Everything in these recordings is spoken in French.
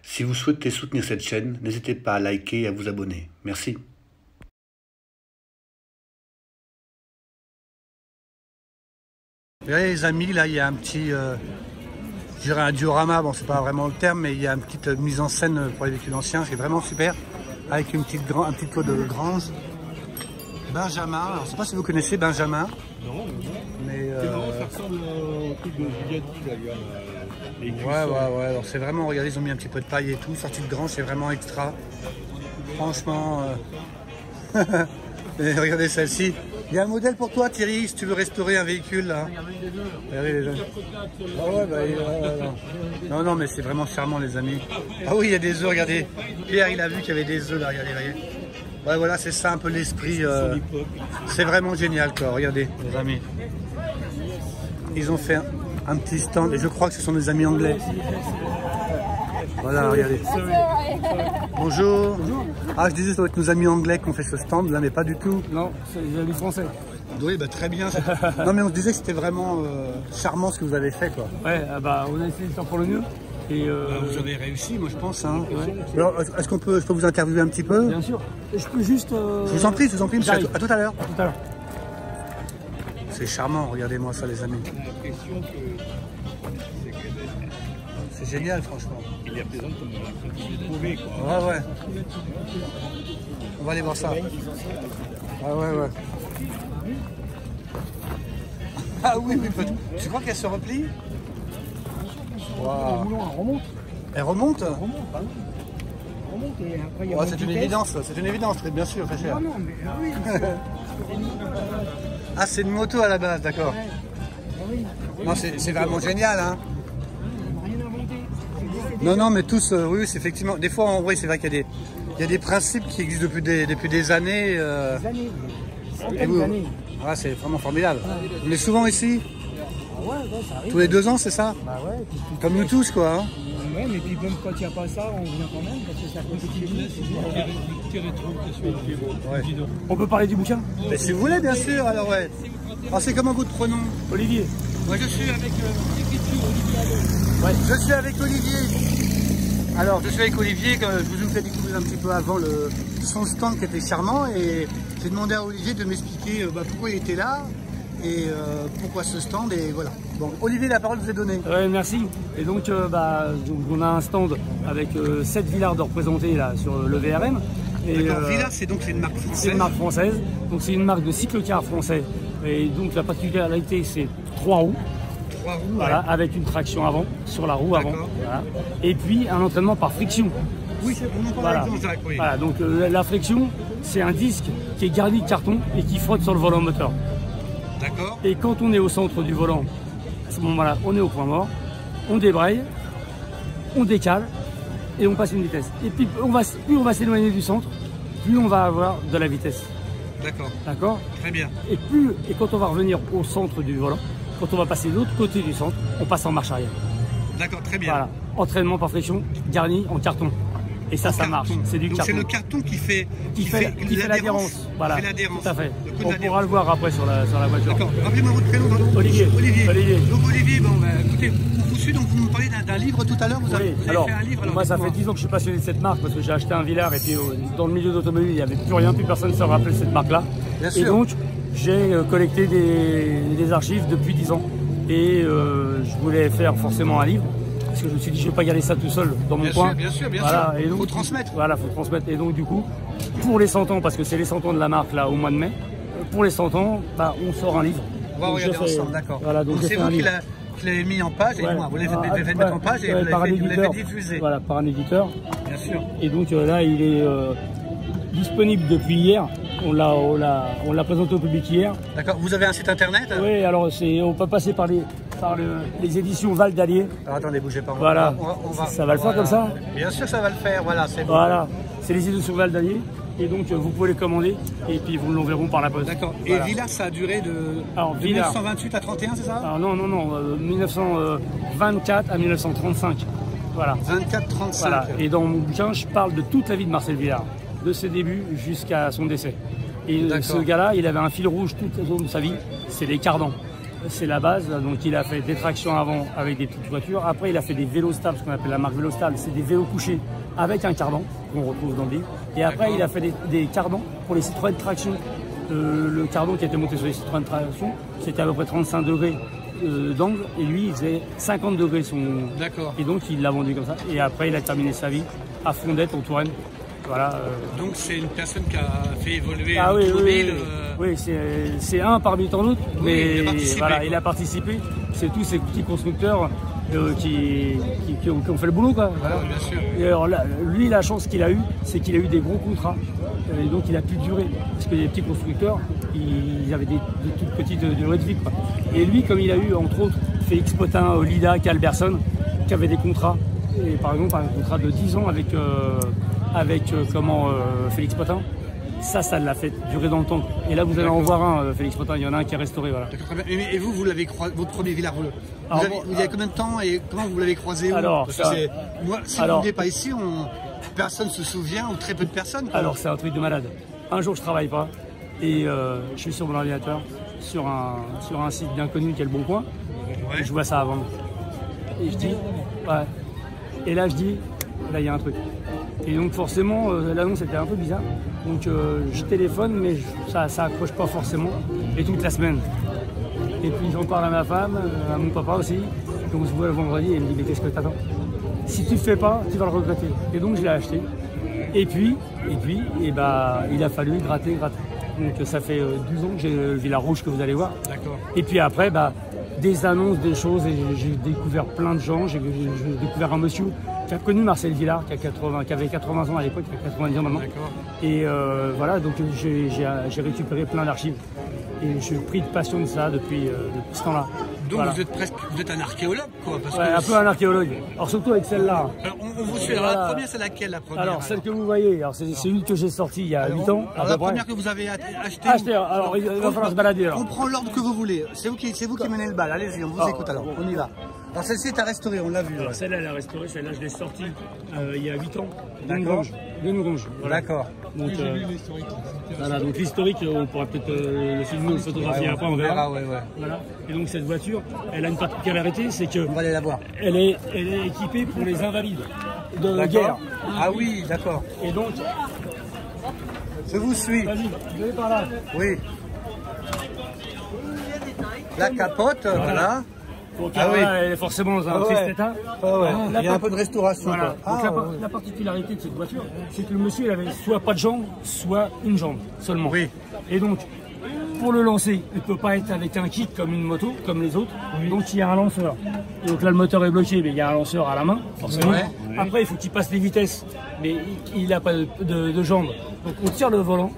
Si vous souhaitez soutenir cette chaîne, n'hésitez pas à liker et à vous abonner. Merci. Regardez les amis, là il y a un petit, je dirais un diorama, bon c'est pas vraiment le terme, mais il y a une petite mise en scène pour les véhicules anciens, c'est vraiment super, avec un petit pot de grange. Benjamin, alors je sais pas si vous connaissez Benjamin. Non, mais c'est marrant, ça ressemble au truc de Bugatti là, ouais, alors c'est vraiment, regardez, ils ont mis un petit peu de paille et tout, sortie de grange, c'est vraiment extra. Franchement, et regardez celle-ci. Il y a un modèle pour toi Thierry, si tu veux restaurer un véhicule là. Regardez les deux. Ah ouais, bah, non, mais c'est vraiment charmant les amis. Ah oui, il y a des œufs, regardez. Pierre il a vu qu'il y avait des œufs là, regardez. Ouais, voilà, c'est ça un peu l'esprit. C'est vraiment génial quoi, regardez les amis. Ils ont fait un petit stand et je crois que ce sont des amis anglais. Voilà, regardez. Bonjour. Ah, je disais, ça doit être nos amis anglais qui ont fait ce stand là, mais pas du tout. Non, c'est les amis français. Oui, bah, très bien. Non, mais on se disait que c'était vraiment charmant ce que vous avez fait, quoi. Ouais, bah, on a essayé de faire pour le mieux. Et vous avez réussi, moi je pense. Hein. Ouais. Alors, est-ce que je peux vous interviewer un petit peu? Bien sûr. Je peux juste. Je vous en prie, monsieur. À tout à l'heure. À tout à l'heure. C'est charmant, regardez-moi ça, les amis. C'est génial, franchement. Il y a des gens qui ont trouvé, quoi. Ouais. On va aller voir ça. Ah ouais. Ah oui, tu crois qu'elle se replie? Wow. Elle remonte? Elle remonte et après il y a c'est une évidence, bien sûr, très cher. Non, mais oui. Ah, c'est une moto à la base, d'accord. Oui. Non, c'est vraiment génial, hein. Rien inventé. Non, mais tous, oui, c'est effectivement. Des fois, en vrai, c'est vrai qu'il y a des principes qui existent depuis des années. Des années. Ah, c'est vraiment formidable. On est souvent ici? Ouais, ça arrive. Tous les 2 ans, c'est ça? Bah ouais. Comme nous tous, quoi. Hein. Ouais, mais puis même quand il n'y a pas ça, on vient quand même parce que ça compétitif. Ouais. On peut parler du bouquin? Mais si vous voulez, bien sûr. Alors ouais. Alors, c'est comment votre prénom? Olivier. Moi, je suis avec Je suis avec Olivier. Alors, je suis avec Olivier. Je vous ai fait découvrir un petit peu avant son stand qui était charmant et j'ai demandé à Olivier de m'expliquer pourquoi il était là. Et pourquoi ce stand, et voilà. Bon, Olivier, la parole vous est donnée. Ouais, merci. Et donc, on a un stand avec 7 villards de représentés là, sur le VRM. D'accord, Villard, c'est donc une marque française. C'est une marque française. Donc, c'est une marque de cyclecar français. Et donc, la particularité, c'est 3 roues. 3 roues, voilà, ouais. avec une traction avant, sur la roue avant. Voilà. Et puis, un entraînement par friction. Oui, on en parle avec Jean-Jacques, oui. Voilà, donc la friction, c'est un disque qui est garni de carton et qui frotte sur le volant moteur. D'accord. Et quand on est au centre du volant, à ce moment-là, on est au point mort, on débraye, on décale et on passe une vitesse. Et puis plus on va s'éloigner du centre, plus on va avoir de la vitesse. D'accord. D'accord. Très bien. Et quand on va revenir au centre du volant, quand on va passer de l'autre côté du centre, on passe en marche arrière. D'accord, très bien. Voilà. Entraînement par friction, garni en carton. Et ça marche. C'est du carton. C'est le carton qui fait l'adhérence. Voilà. Tout à fait. On pourra pourra le voir après sur la voiture. D'accord. Rappelez-moi votre prénom, pardon. Olivier. Donc Olivier, écoutez, vous suivez, donc vous me parlez d'un livre tout à l'heure. Vous avez fait un livre. Alors, moi, ça fait 10 ans que je suis passionné de cette marque parce que j'ai acheté un Villard et puis dans le milieu d'automobile, il n'y avait plus rien, plus personne ne se rappelait de cette marque-là. Et donc, j'ai collecté des archives depuis 10 ans. Et je voulais faire forcément un livre. Parce que je me suis dit, je ne vais pas garder ça tout seul dans mon coin. Bien sûr. Il faut transmettre. Voilà, il faut transmettre. Et donc, du coup, pour les 100 ans, parce que c'est les 100 ans de la marque là au mois de mai, pour les 100 ans, on sort un livre. On va regarder ensemble, d'accord. Voilà, donc c'est vous qui l'avez mis en page, et moi, vous l'avez fait mettre en page et vous l'avez diffusé. Voilà, par un éditeur. Bien sûr. Et donc là, il est disponible depuis hier. On l'a présenté au public hier. D'accord. Vous avez un site internet? Oui, alors on peut passer par les éditions Val d'Allier. Alors attendez, bougez pas. Voilà. Ça va le faire comme ça? Bien sûr, ça va le faire. Voilà, c'est bon. Voilà. C'est les éditions Val d'Allier. Et donc, vous pouvez les commander et puis vous l'enverront par la poste. D'accord. Voilà. Et Villard, ça a duré de 1928 à 31, c'est ça? Alors non, 1924 à 1935. Voilà. 24-35. Voilà. Et dans mon bouquin, je parle de toute la vie de Marcel Villard, de ses débuts jusqu'à son décès. Et ce gars-là, il avait un fil rouge tout au long de sa vie, c'est les cardans. c'est la base. Donc il a fait des tractions avant avec des petites voitures. Après, il a fait des vélos stables, ce qu'on appelle la marque vélo stable. C'est des vélos couchés avec un cardan qu'on retrouve dans le livre. Et après, il a fait des cardans pour les Citroën traction. Le cardan qui était monté sur les Citroën traction, c'était à peu près 35 degrés d'angle. Et lui, il faisait 50 degrés son. D'accord. Et donc, il l'a vendu comme ça. Et après, il a terminé sa vie à Fondette, en Touraine. Voilà, Donc c'est une personne qui a fait évoluer oui, l'automobile. Oui, c'est un parmi tant d'autres, mais il il a participé. C'est tous ces petits constructeurs qui ont fait le boulot, quoi. Voilà. Bien sûr. Et alors là, lui, la chance qu'il a eue, c'est qu'il a eu des gros contrats, et donc il a pu durer. Parce que les petits constructeurs, ils avaient des toutes petites durées de vie, quoi. Et lui, comme il a eu, entre autres, Félix Potin, Lida, Calberson, qui avaient des contrats, et par exemple un contrat de 10 ans avec Félix Potin, ça l'a fait durer dans le temps. Et là, vous allez en voir un, Félix Potin, il y en a un qui est restauré. Voilà. Et vous l'avez croisé, votre premier Villard, vous avez combien de temps et comment vous l'avez croisé? Alors, Parce que moi, si vous n'êtes pas ici, personne ne se souvient, ou très peu de personnes. Quoi. Alors, c'est un truc de malade. Un jour, je travaille pas et je suis sur mon ordinateur, sur un site bien connu qui est le Bon Coin. Ouais. Et je vois ça à vendre. Et je dis, ouais. Et là, je dis, là, il y a un truc. Et donc forcément, l'annonce était un peu bizarre. Donc je téléphone, mais ça accroche pas forcément. Et toute la semaine. Et puis j'en parle à ma femme, à mon papa aussi. Donc on se voit le vendredi et il me dit, mais qu'est-ce que t'attends? Si tu ne fais pas, tu vas le regretter. Et donc je l'ai acheté. Et puis, il a fallu gratter. Donc ça fait 12 ans que j'ai le Villard Rouge que vous allez voir. D'accord. Et puis après, des annonces, des choses, et j'ai découvert plein de gens. J'ai découvert un monsieur qui a connu Marcel Villard, qui avait 80 ans à l'époque, qui a 90 ans maintenant. Et voilà, donc j'ai récupéré plein d'archives. Et je suis pris de passion de ça depuis ce temps-là. Donc voilà. vous êtes un archéologue, quoi. Parce un peu un archéologue. Alors surtout avec celle-là. On vous suit. Alors la première, c'est laquelle, la première? Alors celle que vous voyez, c'est une que j'ai sortie il y a 8 ans. Alors la première que vous avez achetée. Alors il va falloir se balader. Alors. On prend l'ordre que vous voulez. C'est vous qui menez le bal. Allez-y, on vous écoute alors. On y va. Alors celle-ci est à restaurer, on l'a vu. Celle-là, elle a restauré. Celle-là, je l'ai sortie il y a 8 ans. D'accord. Voilà. D'accord. Donc, voilà, donc l'historique, on pourra peut-être le filmer ou le photographier après, on verra. Voilà. Et donc cette voiture, elle a une particularité, c'est que on va aller la voir. Elle est équipée pour les invalides de la guerre. Ah oui, d'accord. Et donc, je vous suis. Vas-y, venez par là. Oui. La capote, voilà. Donc, elle est forcément dans un triste état. Il y a un peu de restauration. Voilà. Donc, la particularité de cette voiture, c'est que le monsieur il avait soit pas de jambe, soit une jambe seulement. Oui. Et donc, pour le lancer, il ne peut pas être avec un kit comme une moto, comme les autres. Oui. Donc il y a un lanceur. Et donc là, le moteur est bloqué, mais il y a un lanceur à la main, forcément. Ouais. Après, il faut qu'il passe les vitesses, mais il n'a pas de jambes. Donc on tire le volant.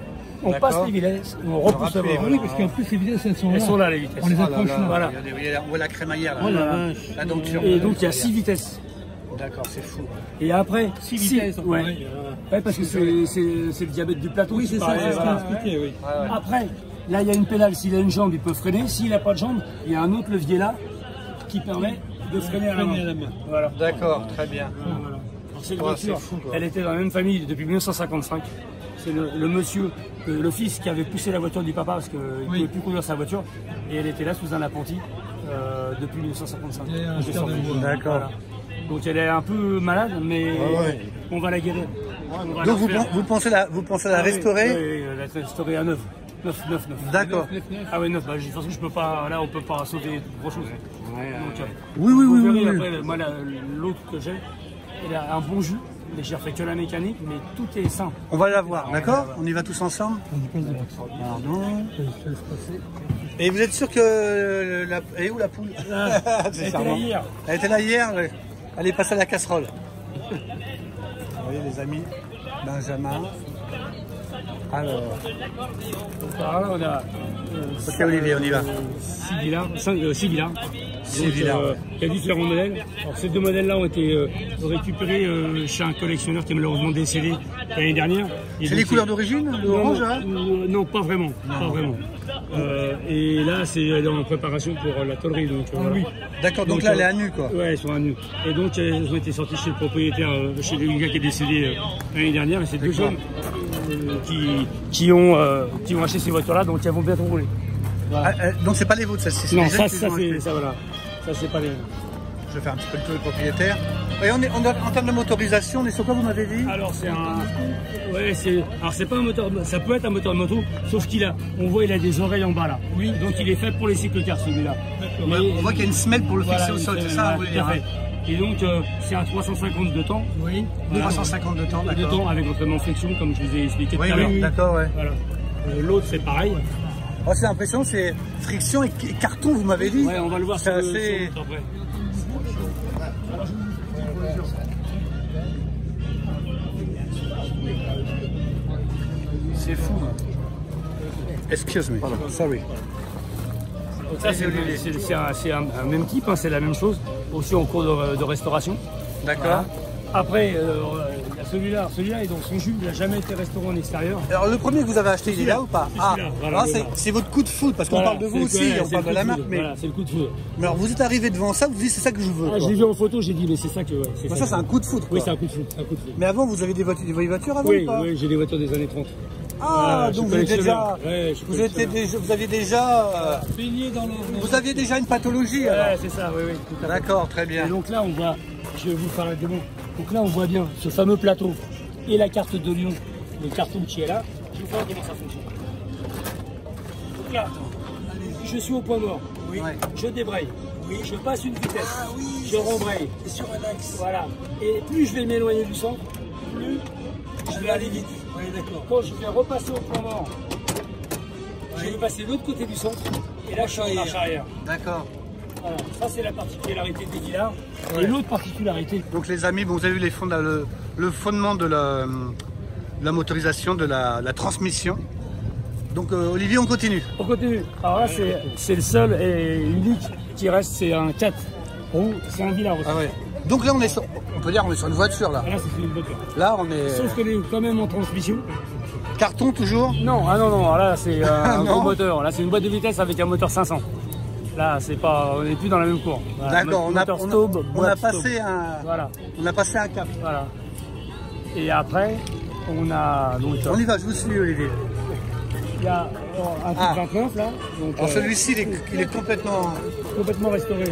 On passe les vitesses, on repousse le volant. Oui, parce qu'en plus, les vitesses, elles sont là. Elles sont là, les vitesses. On les approche. Voilà. On voit la crémaillère. Là. Oh là. La domption. Et donc, il y a 6 vitesses. D'accord, c'est fou. Et après, 6 vitesses. Ouais, parce que c'est le diabète du plateau. Oui, c'est ça, c'est ce qu'on expliquait, oui. Après, là, il y a une pédale. S'il a une jambe, il peut freiner. S'il n'a pas de jambe, il y a un autre levier là qui permet de freiner à la main. Voilà. D'accord, très bien. Voilà. Alors, cette voiture, elle était dans la même famille depuis 1955. C'est le monsieur, le fils qui avait poussé la voiture du papa parce qu'il ne pouvait plus conduire sa voiture. Et elle était là sous un apprenti depuis 1955. D'accord. Voilà. Donc elle est un peu malade, mais on va la guérir. Donc vous pensez la restaurer? Oui, la restaurer à 9. 9. D'accord. Ah oui, 9. De toute façon, je peux pas, là, on peut pas sauver grand chose. Oui. Après, moi, l'autre que j'ai, elle a un bon jus. Mais j'ai refait que la mécanique, mais tout est sain. On va la voir, d'accord? On y va tous ensemble? Pardon. Et vous êtes sûr que... Elle est où la poule? Elle était là hier. Elle était là hier, elle est passée à la casserole. Vous voyez les amis, Benjamin. Alors... Par là, on a... Ok Olivier, on y va. 6 villas. Il y a différents modèles. Alors, ces deux modèles-là ont été récupérés chez un collectionneur qui est malheureusement décédé l'année dernière. C'est les couleurs d'origine, le orange là? Non, pas vraiment. Pas vraiment. Et là, c'est en préparation pour la tôlerie. Oui. D'accord, donc là, elle est à nu, quoi. Oui, elles sont à nu. Et donc, elles ont été sorties chez le propriétaire, chez le gars qui est décédé l'année dernière. Et c'est deux jeunes qui ont acheté ces voitures-là, donc elles vont bientôt rouler. Voilà. Donc c'est pas les vôtres, ça. Non, ça voilà. Ça c'est pas les. Je vais faire un petit peu le tour du propriétaire. Et en termes de motorisation, on est sur quoi vous m'avez dit? Alors c'est un. Ouais, alors c'est pas un moteur. Ça peut être un moteur de moto, sauf on voit il a des oreilles en bas là. Oui. Donc il est fait pour les cyclocars celui-là. On voit qu'il y a une semelle pour le fixer au sol, c'est ça? Voilà, et donc c'est un 350 de temps. Oui. Voilà. 350 de temps, d'accord. De temps avec entraînement flexion, comme je vous ai expliqué tout à l'heure. Oui, d'accord, ouais. Voilà. L'autre c'est pareil. Oh, c'est l'impression, c'est friction et carton, vous m'avez dit. Ouais, on va le voir. C'est assez. C'est fou. Excuse me. Sorry. Donc ça, c'est un même type, hein, c'est la même chose, aussi en cours de restauration. D'accord. Voilà. Après, il y a celui-là est dans son jus, il n'a jamais été restauré en extérieur. Alors le premier que vous avez acheté, il est là ou pas? Voilà, c'est votre coup de foudre, parce qu'on parle de vous aussi, on parle de la marque. Mais... Voilà, c'est le coup de foudre. Mais alors vous êtes arrivé devant ça, vous dites c'est ça que je veux. J'ai vu en photo, j'ai dit mais c'est ça que... Ouais, ça c'est un coup de foudre. Oui, c'est un coup de foudre. Mais avant, vous avez des voitures avant ou pas? Oui, j'ai des voitures des années 30. Ah, donc vous aviez déjà baigné dans vous aviez déjà une pathologie. Ouais, c'est ça, oui. D'accord, très bien. Et donc là, on voit, je vais vous faire la démo. Donc là, on voit bien ce fameux plateau et la carte de Lyon, le carton qui est là. Je vais vous faire comment ça fonctionne. Donc là, je suis au point mort. Oui. Je débraye. Oui. Je passe une vitesse. Je rembraye. Et sur un axe. Voilà. Et plus je vais m'éloigner du centre, plus je vais aller vite. Oui, d'accord. Quand je vais repasser au point mort, je vais passer de l'autre côté du centre. Et là, je suis en marche arrière. D'accord. Voilà. Ça, c'est la particularité des Guillards. Et l'autre particularité. Donc, les amis, bon, vous avez vu le fondement de la motorisation, de la transmission. Donc, Olivier, on continue. On continue. Alors là, c'est le seul et unique qui reste, c'est un 4 roues. C'est un Guillard aussi. Ah ouais. Donc là, on peut dire on est sur une voiture là. Là, c'est une voiture. Là, on est. Sauf que est quand même en transmission. Carton toujours? Non, non. Là, c'est un gros moteur. Là, c'est une boîte de vitesse avec un moteur 500. Là, c'est pas, on n'est plus dans la même cour. Voilà, d'accord. On a passé un cap. Voilà. Et après, on a donc. On y va. Je vous suis, Olivier. Il y a un type 29 là. Alors celui-ci, il est complètement restauré.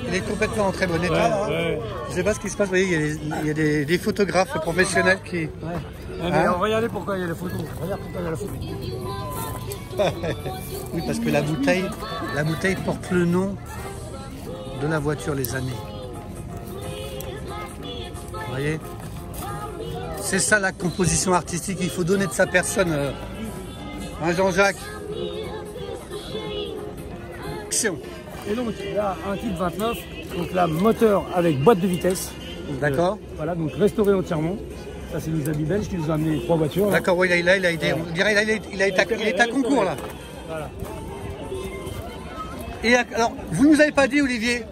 Il est complètement en très bon état. Là. Ouais. Je ne sais pas ce qui se passe. Vous voyez, il y a des photographes professionnels qui. Mais regardez pourquoi il y a les photos. Regarde pourquoi il y a la photo. Oui, parce que la bouteille porte le nom de la voiture, les années. Vous voyez? C'est ça la composition artistique. Il faut donner de sa personne. Hein, Jean-Jacques? Action. Et donc là, un type 29, donc là, moteur avec boîte de vitesse. D'accord. Voilà, donc restauré entièrement. Ça, c'est nos amis belges qui nous ont amené 3 voitures. D'accord, oui, il a été. On dirait il est à concours là. Voilà. Et alors, vous ne nous avez pas dit, Olivier,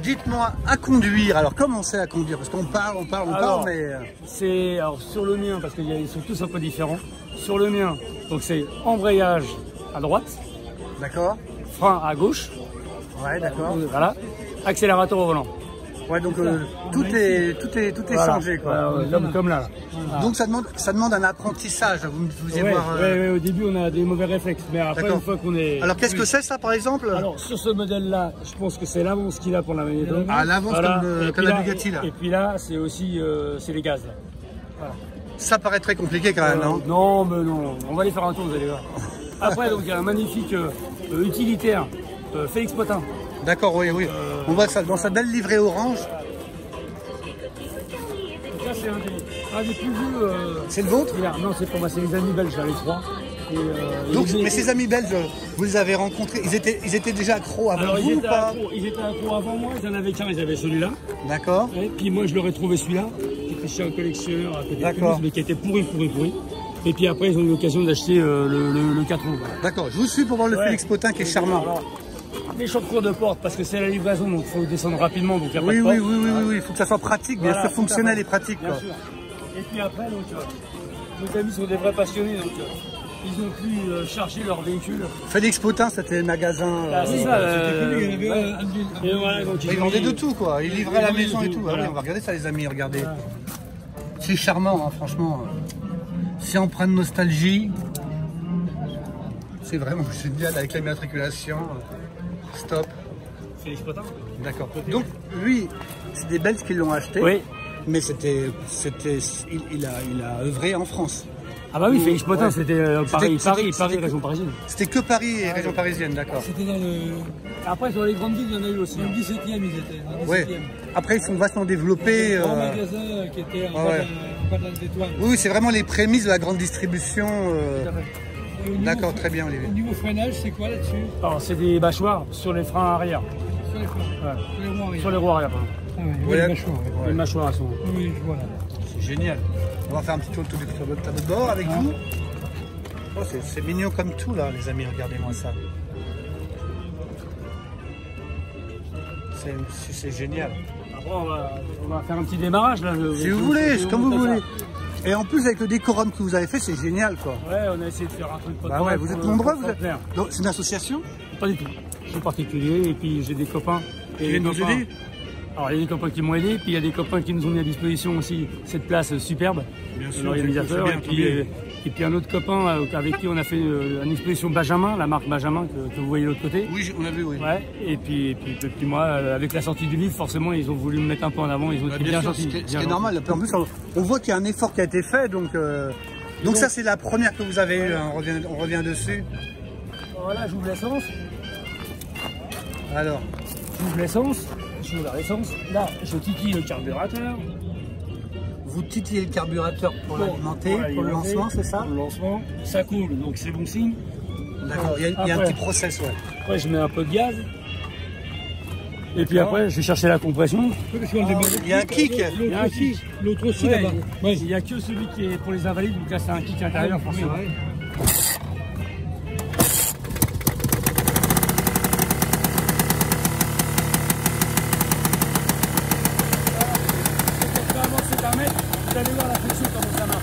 dites-moi à conduire. Alors, comment c'est à conduire? Parce qu'on parle, mais. C'est sur le mien, parce qu'ils sont tous un peu différents. Sur le mien, donc c'est embrayage à droite. D'accord. Frein à gauche. Ouais, d'accord. Voilà. Accélérateur au volant. Ouais, donc tout est voilà. Changé, quoi. Comme là. Voilà. Donc ça demande un apprentissage. Vous allez voir. Ouais, au début on a des mauvais réflexes, mais après une fois qu'on est. Alors qu'est-ce que c'est ça, par exemple? Alors sur ce modèle-là, je pense que c'est l'avance qu'il a pour la magnéto. Ah, l'avance comme la Bugatti là. Et puis là, c'est aussi c'est les gaz. Là. Voilà. Ça paraît très compliqué quand même, non? Non, mais non. On va aller faire un tour, vous allez voir. Après, donc il y a un magnifique utilitaire, Félix Potin. D'accord, oui. On voit ça dans sa belle livrée orange. Donc là, c'est un des plus vieux. C'est le vôtre? Non, c'est pour moi, c'est les amis belges, les 3. Donc, mais ces amis belges, vous les avez rencontrés, ils étaient déjà accros avant vous ou pas? Ils étaient accros avant moi, ils en avaient qu'un, ils avaient celui-là. D'accord. Et puis moi, je leur ai trouvé celui-là, qui était chez un collectionneur à côté de Toulouse, mais qui était pourri. Et puis après, ils ont eu l'occasion d'acheter le 4 roues. D'accord, je vous suis pour voir le Félix Potin qui est charmant. Alors, les champs de porte, parce que c'est la livraison, donc il faut descendre rapidement. Donc oui, il faut que ça soit pratique, bien sûr, fonctionnel et pratique. Bien sûr. Et puis après, donc, nos amis sont des vrais passionnés, donc ils ont pu charger leur véhicule. Félix Potin, c'était le magasin. C'est ça. Ils vendaient de tout, quoi. Ils livraient à la maison et tout. Voilà. Ah oui, on va regarder ça, les amis, regardez. Voilà. C'est charmant, hein, franchement. C'est empreint de nostalgie. C'est vraiment génial avec l'immatriculation. Stop. Félix Potin. D'accord. Donc, lui, c'est des Belges qui l'ont acheté. Oui. Mais il a œuvré en France. Ah bah oui, Félix Potin, Ouais. c'était Paris, région parisienne. C'était que Paris et région parisienne, d'accord. C'était dans le... Après, sur les grandes villes, il y en a eu aussi. Dans le 17e, ils étaient. Dans le 17e. Ouais. Après, ils sont vachement développés. Un grand magasin qui était en bas de la Détoile. Oui, c'est vraiment les prémices de la grande distribution. Et au niveau D'accord, très bien, Olivier. Au niveau freinage, c'est quoi là-dessus? Alors, c'est des mâchoires sur les freins arrière. Sur les freins. Ouais. Sur les roues arrière. Sur les roues arrière, pardon. Ah ouais, Ouais. les mâchoires. Ouais. Les mâchoires, elles sont. Oui, je vois là. C'est génial. On va faire un petit tour du tableau de bord avec vous. Oh, c'est mignon comme tout là, les amis, regardez-moi ça. C'est génial. Après, on va faire un petit démarrage là. Si vous voulez, comme vous voulez. Et en plus, avec le décorum que vous avez fait, c'est génial quoi. Ouais, on a essayé de faire un truc. Bah ouais, vous êtes nombreux, vous êtes. Donc, c'est une association? Pas du tout. Je suis particulier et puis j'ai des copains. Qui viennent nous aider? Alors il y a des copains qui m'ont aidé, puis il y a des copains qui nous ont mis à disposition aussi cette place superbe, l'organisateur, et puis un autre copain avec qui on a fait une exposition Benjamin, la marque Benjamin que vous voyez de l'autre côté. Oui, on a vu, oui. Ouais, et puis moi, avec la sortie du livre, forcément, ils ont voulu me mettre un peu en avant, ils ont été bien gentils. Ce qui est normal, en plus, on voit qu'il y a un effort qui a été fait, donc ça c'est la première que vous avez eue, hein. On revient dessus. Voilà, j'ouvre l'essence. Alors, j'ouvre l'essence. J'ouvre l'essence. Là, je titille le carburateur. Vous titillez le carburateur pour l'alimenter, pour le lancement, c'est ça? Pour le lancement. Ça coule, donc c'est bon signe. D'accord, il y a un petit process, ouais. Après, je mets un peu de gaz. Et puis après, je vais chercher la compression. Il y a un kick. Il y a un kick. L'autre aussi là-bas. Ouais. Il n'y a que celui qui est pour les invalides, donc là c'est un kick intérieur forcément. Vous allez voir la fonction comment ça marche.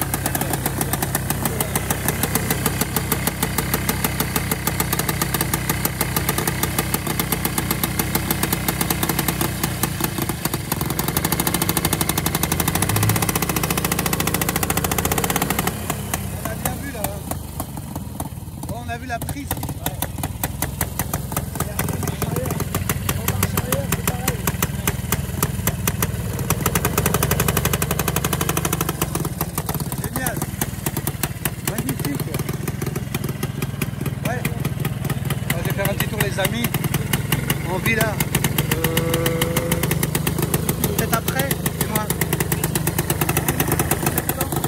On a bien vu là. Bon, on a vu la prise. Les amis, en villa, peut-être après, dis-moi. C'est parti.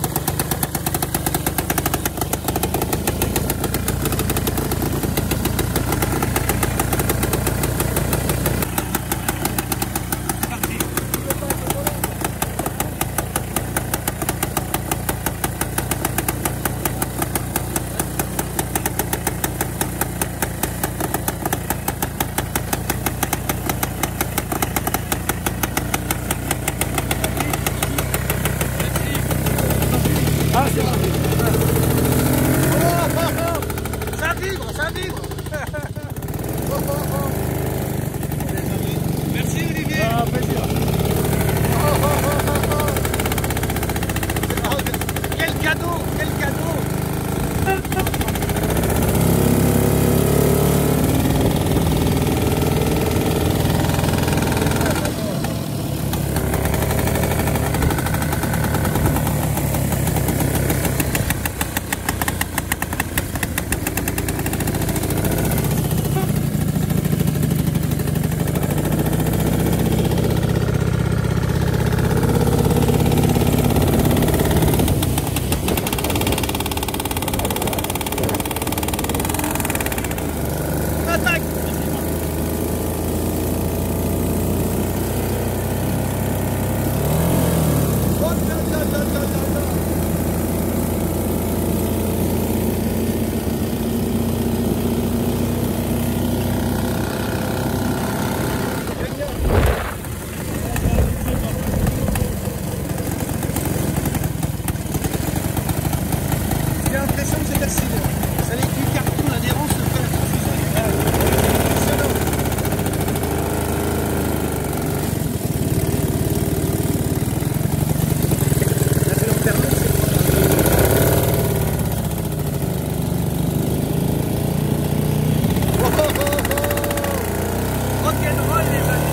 rock'n'roll les amis.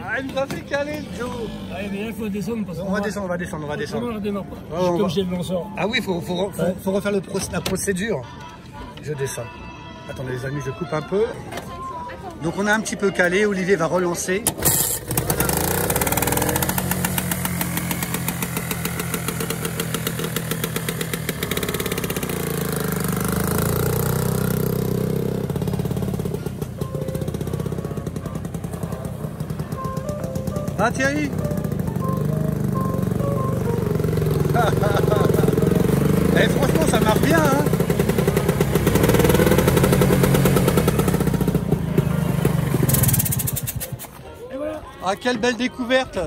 Ah, il nous a fait caler, Joe. Ah, mais là, il faut descendre parce On va descendre, on va descendre, on va descendre. on redémarre pas. Oh, Comme j'ai le lanceur. Ah oui, faut refaire la procédure. Je descends. Attendez les amis, je coupe un peu. Donc on a un petit peu calé, Olivier va relancer. Ah Thierry. Eh, franchement ça marche bien hein. Et voilà. Ah quelle belle découverte.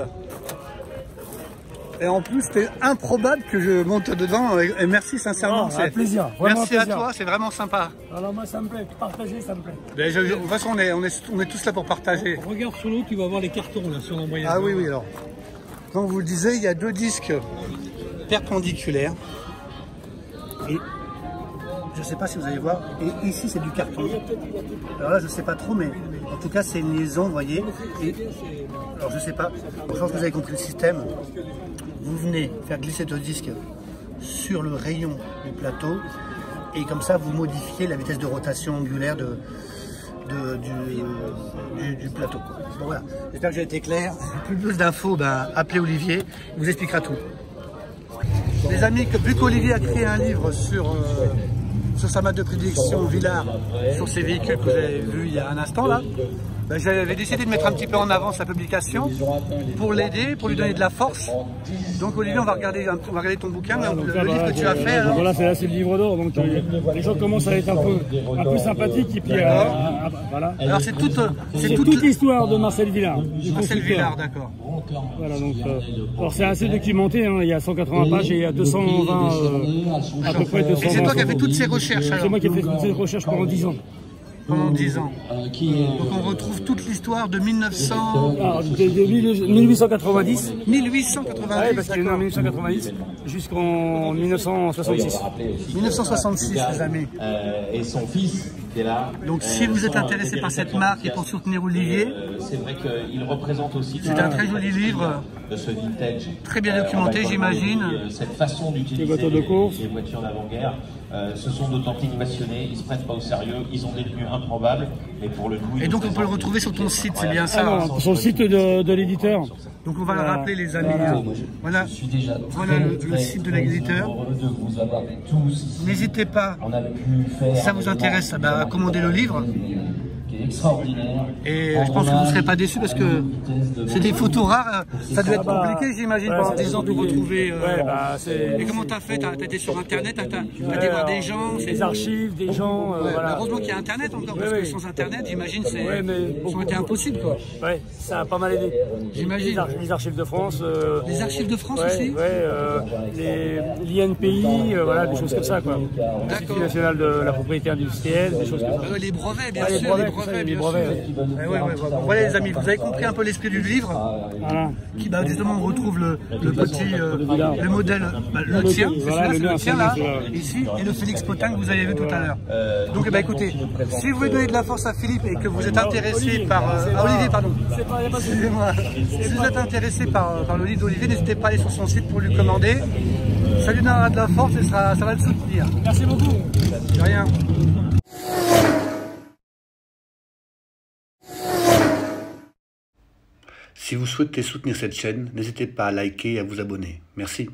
Et en plus c'était improbable que je monte dedans et merci sincèrement. C'est un plaisir. Merci à toi, c'est vraiment sympa. Alors moi ça me plaît, partager ça me plaît. Mais de toute façon on est tous là pour partager. Regarde sur l'eau, tu vas voir les cartons là sur l'embrayage. Ah oui oui alors. Comme vous le disiez, il y a deux disques perpendiculaires. Et je ne sais pas si vous allez voir. Et ici c'est du carton. Alors là je ne sais pas trop mais en tout cas c'est une liaison, vous voyez. Et, alors je ne sais pas, je pense que vous avez compris le système. Vous venez faire glisser le disque sur le rayon du plateau et comme ça vous modifiez la vitesse de rotation angulaire du plateau. Bon voilà, j'espère que j'ai été clair. Plus d'infos, appelez Olivier, il vous expliquera tout. Les amis, vu qu'Olivier a créé un livre sur sa marque de prédilection Villard, sur ses véhicules que vous avez vu il y a un instant là, j'avais décidé de mettre un petit peu en avant sa publication pour l'aider, pour lui donner de la force. Donc Olivier, on va regarder ton bouquin, le livre que tu as fait. Donc voilà, c'est le livre d'or, donc les gens commencent à être un peu sympathiques et puis voilà. Alors c'est toute l'histoire de Marcel Villard. Marcel Villard, d'accord. Voilà, donc alors c'est assez documenté, hein, il y a 180 pages et il y a 220 à peu près 220. Et c'est toi qui as fait toutes ces recherches alors? C'est moi qui ai fait toutes ces recherches pendant 10 ans. Pendant 10 ans. Donc on retrouve toute l'histoire de 1890. 1890, parce qu'il est né en 1890 jusqu'en 1966. 1966, les amis. Et son fils qui est là. Donc si vous êtes intéressé par cette marque et pour soutenir Olivier, c'est vrai qu'il représente aussi. C'est un très joli livre. De ce vintage. Très bien documenté, j'imagine. Cette façon d'utiliser les voitures d'avant-guerre. Ce sont d'authentiques passionnés, ils se prennent pas au sérieux, ils ont des tenues improbables, mais pour le coup... Et donc on peut le retrouver sur ton site, c'est bien ça? Non, sur le site de l'éditeur. Donc on va le rappeler les amis. Voilà, le site de l'éditeur. N'hésitez pas, si ça vous intéresse, à commander le livre. Extraordinaire. Et je pense que vous ne serez pas déçus parce que c'est des photos rares. Ça doit être compliqué, j'imagine, pendant 10 ans de vous retrouver. Et comment tu as fait? Tu as été sur Internet, tu as été voir des gens, des archives, des gens. Heureusement qu'il y a Internet encore, parce que sans Internet, j'imagine, ça aurait été impossible. Ouais, ça a pas mal aidé. J'imagine. Les archives de France. Les archives de France aussi? l'INPI, voilà, des choses comme ça, quoi. L'Institut national de la propriété industrielle, des choses comme ça. Les brevets, bien sûr. Les brevets. Voilà les amis, vous avez compris un peu l'esprit du livre. Voilà. Qui justement on retrouve le petit le modèle, le tien, c'est le tien là, ici, et le Félix Potin que vous avez vu tout à l'heure. Donc écoutez, si vous voulez donner de la force à Philippe et que vous êtes intéressé par Olivier, pardon. Excusez-moi. Si vous êtes intéressé par le livre d'Olivier, n'hésitez pas à aller sur son site pour lui commander. Ça lui donnera de la force et ça va le soutenir. Merci beaucoup. De rien. Si vous souhaitez soutenir cette chaîne, n'hésitez pas à liker et à vous abonner. Merci.